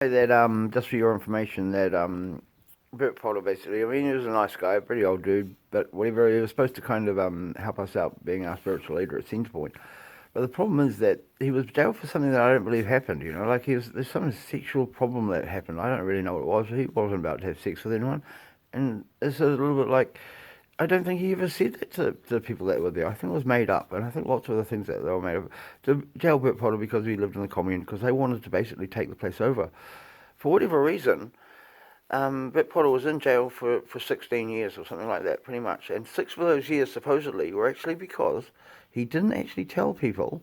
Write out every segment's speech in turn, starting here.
That just for your information, that Bert Potter basically. I mean, he was a nice guy, pretty old dude, but whatever. He was supposed to kind of help us out, being our spiritual leader at Centrepoint. But the problem is that he was jailed for something that I don't believe happened. You know, like there's some sexual problem that happened. I don't really know what it was. He wasn't about to have sex with anyone, and it's a little bit like. I don't think he ever said that to the people that were there. I think it was made up, and I think lots of the things that they were made up. To jail Bert Potter because he lived in the commune, because they wanted to basically take the place over. For whatever reason, Bert Potter was in jail for 16 years or something like that, pretty much. And 6 of those years, supposedly, were actually because he didn't actually tell people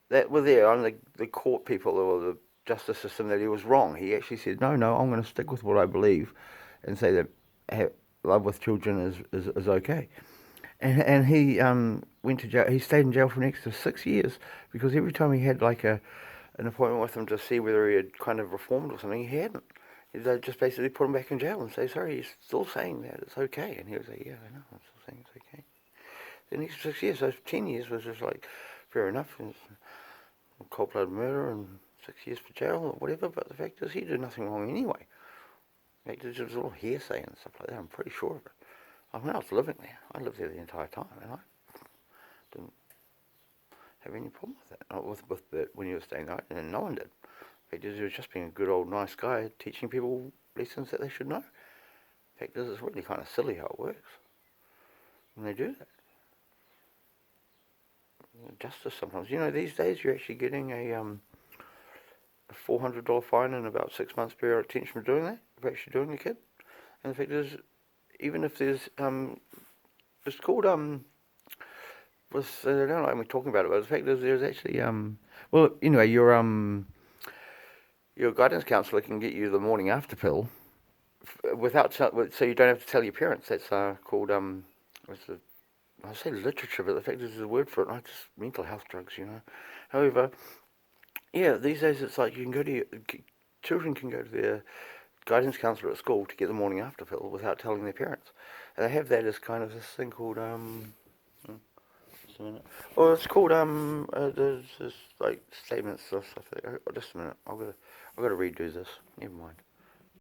that were there, on the court people or the justice system, that he was wrong. He actually said, no, no, I'm going to stick with what I believe and say that love with children is okay. And he went to jail. He stayed in jail for an extra 6 years because every time he had like an appointment with them to see whether he had kind of reformed or something, he hadn't. They'd just basically put him back in jail and say, sorry, he's still saying that it's okay. And he would say, yeah, I know, I'm still saying it's okay. The next 6 years, those 10 years was just like, fair enough, it was cold-blooded murder and 6 years for jail or whatever, but the fact is he did nothing wrong anyway. In fact, there's a little hearsay and stuff like that, I'm pretty sure of it. I mean, I was living there. I lived there the entire time, and I didn't have any problem with that. Not with when you were staying there, and no one did. In fact, he was just being a good old nice guy, teaching people lessons that they should know. In fact, this is really kind of silly how it works when they do that. Justice sometimes. You know, these days you're actually getting a $400 fine and about 6 months period of detention for doing that, for actually doing the kid. And the fact is, even if there's it's called was I don't know, we're talking about it, but the fact is there's actually well, anyway, your guidance counsellor can get you the morning after pill without so you don't have to tell your parents. That's called what's the I say literature, but the fact is there's a word for it. Not just mental health drugs, you know. However, yeah, these days it's like you can go to children can go to their guidance counsellor at school to get the morning after pill without telling their parents, and they have that as kind of this thing called just a minute. Well, it's called there's this like statements or stuff. Just a minute. I've got to redo this. Never mind.